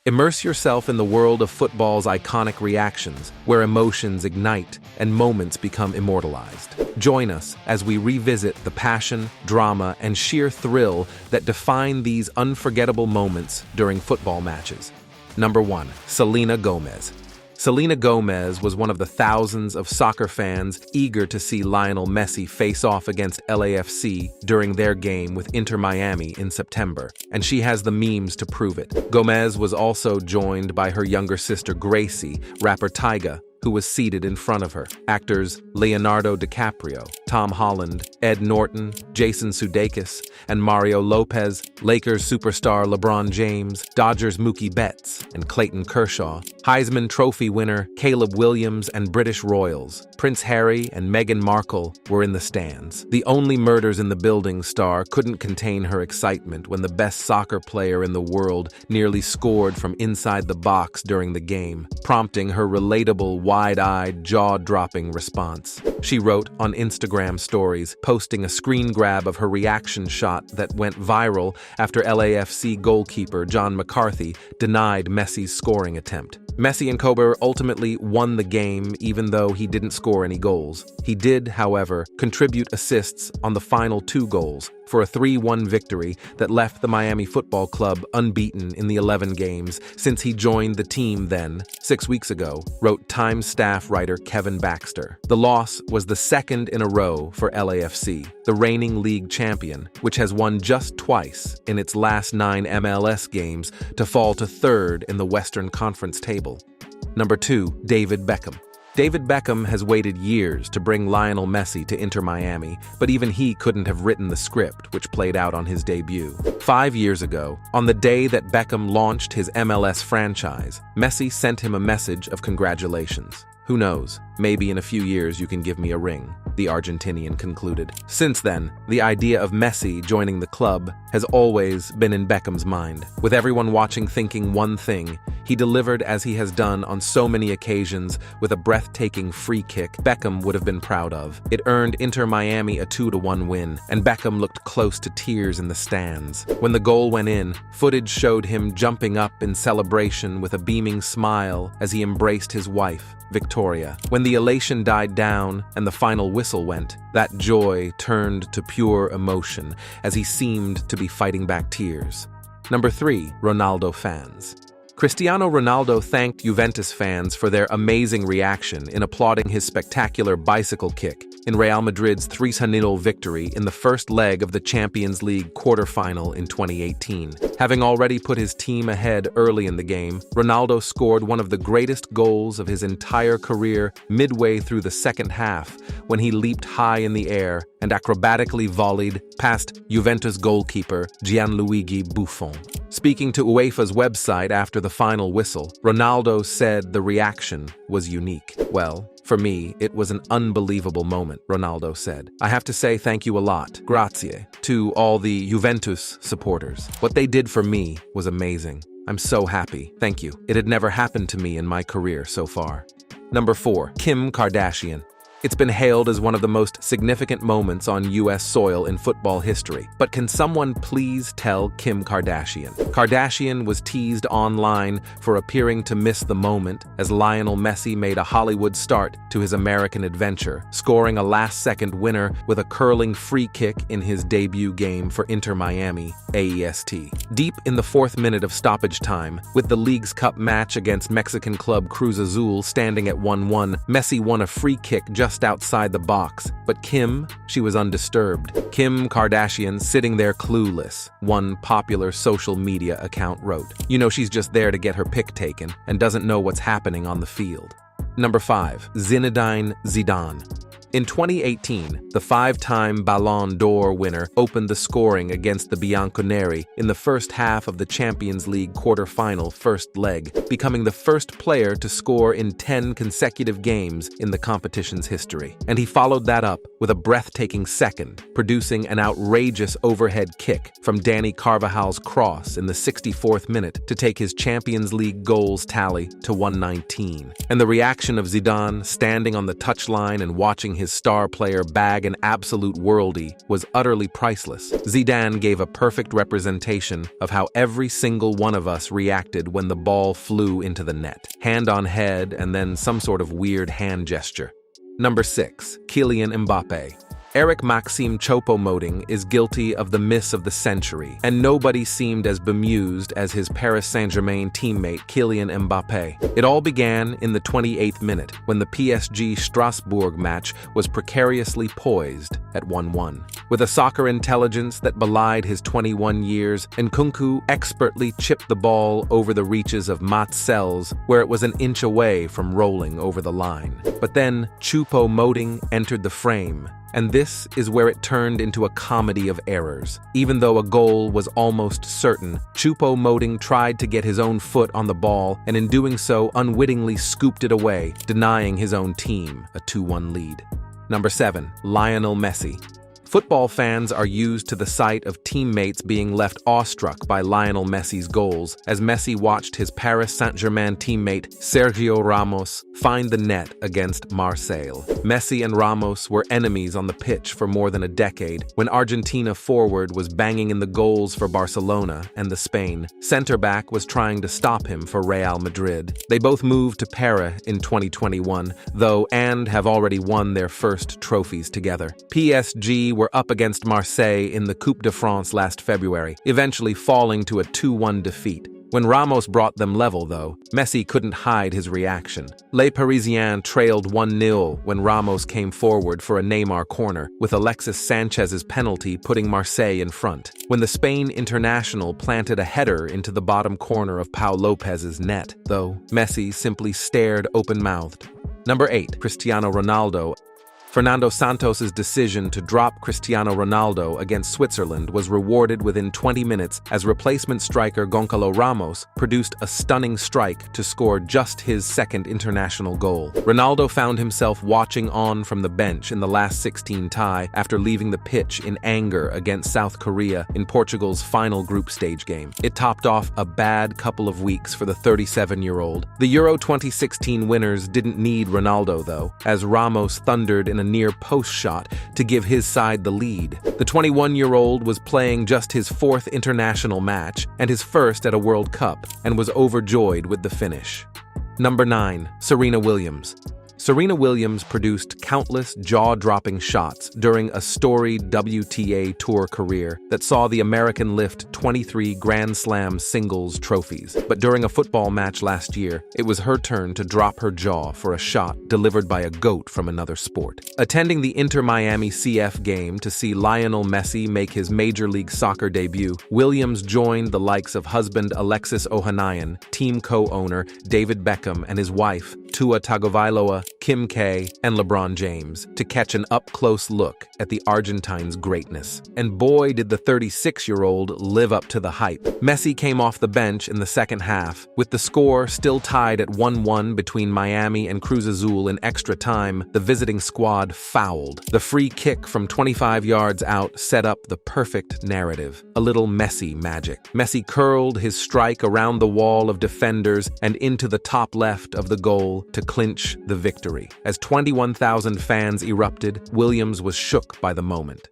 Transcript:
Immerse yourself in the world of football's iconic reactions, where emotions ignite and moments become immortalized. Join us as we revisit the passion, drama, and sheer thrill that define these unforgettable moments during football matches. Number 1. Selena Gomez. Selena Gomez was one of the thousands of soccer fans eager to see Lionel Messi face off against LAFC during their game with Inter Miami in September, and she has the memes to prove it. Gomez was also joined by her younger sister Gracie, rapper Tyga, who was seated in front of her. Actors Leonardo DiCaprio, Tom Holland, Ed Norton, Jason Sudeikis, and Mario Lopez, Lakers superstar LeBron James, Dodgers Mookie Betts, and Clayton Kershaw, Heisman Trophy winner Caleb Williams, and British royals Prince Harry and Meghan Markle were in the stands. The only murders in the building star couldn't contain her excitement when the best soccer player in the world nearly scored from inside the box during the game, prompting her relatable, wide-eyed, jaw-dropping response. She wrote on Instagram stories, posting a screen grab of her reaction shot that went viral after LAFC goalkeeper John McCarthy denied Messi's scoring attempt. Messi and Kober ultimately won the game even though he didn't score any goals. He did, however, contribute assists on the final 2 goals for a 3-1 victory that left the Miami Football Club unbeaten in the 11 games since he joined the team then, 6 weeks ago, wrote Times staff writer Kevin Baxter. The loss was the second in a row for LAFC, the reigning league champion, which has won just twice in its last 9 MLS games to fall to 3rd in the Western Conference table. Number 2. David Beckham. David Beckham has waited years to bring Lionel Messi to Inter Miami, but even he couldn't have written the script which played out on his debut. 5 years ago, on the day that Beckham launched his MLS franchise, Messi sent him a message of congratulations. Who knows, maybe in a few years you can give me a ring, the Argentinian concluded. Since then, the idea of Messi joining the club has always been in Beckham's mind. With everyone watching thinking one thing, he delivered as he has done on so many occasions with a breathtaking free kick Beckham would have been proud of. It earned Inter Miami a 2-1 win, and Beckham looked close to tears in the stands. When the goal went in, footage showed him jumping up in celebration with a beaming smile as he embraced his wife, Victoria. When the elation died down and the final whistle went, that joy turned to pure emotion as he seemed to be fighting back tears. Number 3. Ronaldo Fans. Cristiano Ronaldo thanked Juventus fans for their amazing reaction in applauding his spectacular bicycle kick in Real Madrid's 3-0 victory in the first leg of the Champions League quarterfinal in 2018. Having already put his team ahead early in the game, Ronaldo scored one of the greatest goals of his entire career midway through the second half when he leaped high in the air and acrobatically volleyed past Juventus goalkeeper Gianluigi Buffon. Speaking to UEFA's website after the final whistle, Ronaldo said the reaction was unique. Well, for me, it was an unbelievable moment, Ronaldo said. I have to say thank you a lot, grazie, to all the Juventus supporters. What they did for me was amazing. I'm so happy. Thank you. It had never happened to me in my career so far. Number 4. Kim Kardashian. It's been hailed as one of the most significant moments on U.S. soil in football history. But can someone please tell Kim Kardashian? Kardashian was teased online for appearing to miss the moment as Lionel Messi made a Hollywood start to his American adventure, scoring a last-second winner with a curling free kick in his debut game for Inter Miami, AEST. Deep in the 4th minute of stoppage time, with the League's Cup match against Mexican club Cruz Azul standing at 1-1, Messi won a free kick just outside the box, but Kim, she was undisturbed. Kim Kardashian sitting there clueless, one popular social media account wrote. You know she's just there to get her pic taken and doesn't know what's happening on the field. Number 5. Zinedine Zidane. In 2018, the 5-time Ballon d'Or winner opened the scoring against the Bianconeri in the first half of the Champions League quarter-final first leg, becoming the first player to score in 10 consecutive games in the competition's history. And he followed that up with a breathtaking second, producing an outrageous overhead kick from Dani Carvajal's cross in the 64th minute to take his Champions League goals tally to 119. And the reaction of Zidane standing on the touchline and watching his his star player bag an absolute worldie was utterly priceless. Zidane gave a perfect representation of how every single one of us reacted when the ball flew into the net. Hand on head and then some sort of weird hand gesture. Number 6. Kylian Mbappe. Eric Maxime Choupo-Moting is guilty of the miss of the century, and nobody seemed as bemused as his Paris Saint-Germain teammate Kylian Mbappe. It all began in the 28th minute, when the PSG-Strasbourg match was precariously poised at 1-1. With a soccer intelligence that belied his 21 years, Nkunku expertly chipped the ball over the reaches of Matzels, where it was an inch away from rolling over the line. But then Choupo-Moting entered the frame, and this is where it turned into a comedy of errors. Even though a goal was almost certain, Choupo-Moting tried to get his own foot on the ball, and in doing so unwittingly scooped it away, denying his own team a 2-1 lead. Number 7. Lionel Messi. Football fans are used to the sight of teammates being left awestruck by Lionel Messi's goals, as Messi watched his Paris Saint-Germain teammate Sergio Ramos find the net against Marseille. Messi and Ramos were enemies on the pitch for more than a decade, when Argentina forward was banging in the goals for Barcelona and the Spain. Center-back was trying to stop him for Real Madrid. They both moved to Paris in 2021, though, and have already won their first trophies together. PSG were up against Marseille in the Coupe de France last February, eventually falling to a 2-1 defeat. When Ramos brought them level, though, Messi couldn't hide his reaction. Les Parisiens trailed 1-0 when Ramos came forward for a Neymar corner, with Alexis Sanchez's penalty putting Marseille in front. When the Spain international planted a header into the bottom corner of Pau Lopez's net, though, Messi simply stared open-mouthed. Number 8. Cristiano Ronaldo. Fernando Santos's decision to drop Cristiano Ronaldo against Switzerland was rewarded within 20 minutes as replacement striker Goncalo Ramos produced a stunning strike to score just his second international goal. Ronaldo found himself watching on from the bench in the last 16 tie after leaving the pitch in anger against South Korea in Portugal's final group stage game. It topped off a bad couple of weeks for the 37-year-old. The Euro 2016 winners didn't need Ronaldo, though, as Ramos thundered in a near post shot to give his side the lead. The 21-year-old was playing just his 4th international match and his first at a World Cup, and was overjoyed with the finish. Number 9. Serena Williams. Serena Williams produced countless jaw-dropping shots during a storied WTA Tour career that saw the American lift 23 Grand Slam singles trophies. But during a football match last year, it was her turn to drop her jaw for a shot delivered by a GOAT from another sport. Attending the Inter-Miami CF game to see Lionel Messi make his Major League Soccer debut, Williams joined the likes of husband Alexis Ohanian, team co-owner David Beckham, and his wife, Tua Tagovailoa, Kim K, and LeBron James to catch an up-close look at the Argentine's greatness. And boy, did the 36-year-old live up to the hype. Messi came off the bench in the second half, with the score still tied at 1-1 between Miami and Cruz Azul in extra time. The visiting squad fouled. The free kick from 25 yards out set up the perfect narrative. A little Messi magic. Messi curled his strike around the wall of defenders and into the top left of the goal to clinch the victory. As 21,000 fans erupted, Williams was shook by the moment.